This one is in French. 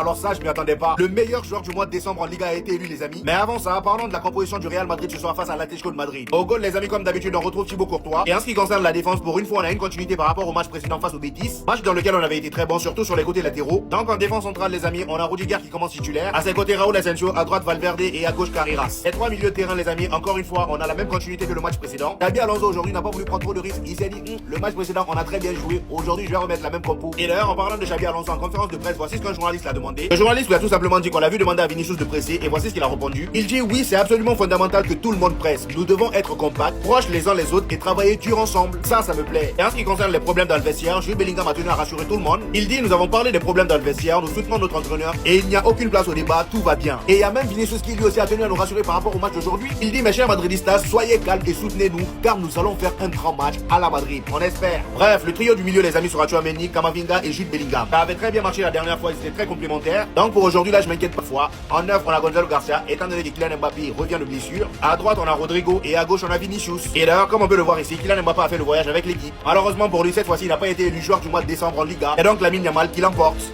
Alors ça, je m'y attendais pas. Le meilleur joueur du mois de décembre en Liga a été élu, les amis. Mais avant ça, parlons de la composition du Real Madrid ce soir face à l'Atlético de Madrid. Au goal, les amis, comme d'habitude, on retrouve Thibaut Courtois. Et en ce qui concerne la défense, pour une fois, on a une continuité par rapport au match précédent face au Betis. Match dans lequel on avait été très bon, surtout sur les côtés latéraux. Donc en défense centrale, les amis, on a Rudiger qui commence titulaire. À ses côtés, Raúl Asensio, à droite Valverde et à gauche Carreras. Et trois milieux de terrain, les amis, encore une fois, on a la même continuité que le match précédent. Xabi Alonso aujourd'hui n'a pas voulu prendre trop de risques. Il s'est dit, le match précédent, on a très bien joué. Aujourd'hui, je vais remettre la même compo. Et d'ailleurs, en parlant de Xabi Alonso en conférence de presse, voici ce qu'un journaliste l'a demandé. Le journaliste lui a tout simplement dit qu'on l'a vu demander à Vinicius de presser et voici ce qu'il a répondu. Il dit oui, c'est absolument fondamental que tout le monde presse. Nous devons être compacts, proches les uns les autres et travailler dur ensemble. Ça me plaît. Et en ce qui concerne les problèmes dans le vestiaire, Jude Bellingham a tenu à rassurer tout le monde. Il dit nous avons parlé des problèmes dans le vestiaire, nous soutenons notre entraîneur et il n'y a aucune place au débat, tout va bien. Et il y a même Vinicius qui lui aussi a tenu à nous rassurer par rapport au match d'aujourd'hui. Il dit mes chers madridistas, soyez calmes et soutenez-nous car nous allons faire un grand match à la Madrid. On espère. Bref, le trio du milieu les amis sera Tchouaméni, Camavinga et Jude Bellingham. Ça avait très bien marché la dernière fois, ils étaient très complémentaires. Donc pour aujourd'hui là, je m'inquiète parfois. En neuf, on a Gonzalo Garcia, étant donné que Kylian Mbappé revient de blessure. À droite, on a Rodrigo et à gauche, on a Vinicius. Et d'ailleurs, comme on peut le voir ici, Kylian Mbappé a fait le voyage avec l'équipe. Malheureusement pour lui, cette fois-ci, il n'a pas été élu joueur du mois de décembre en Liga. Et donc Lamine Yamal qui l'emporte.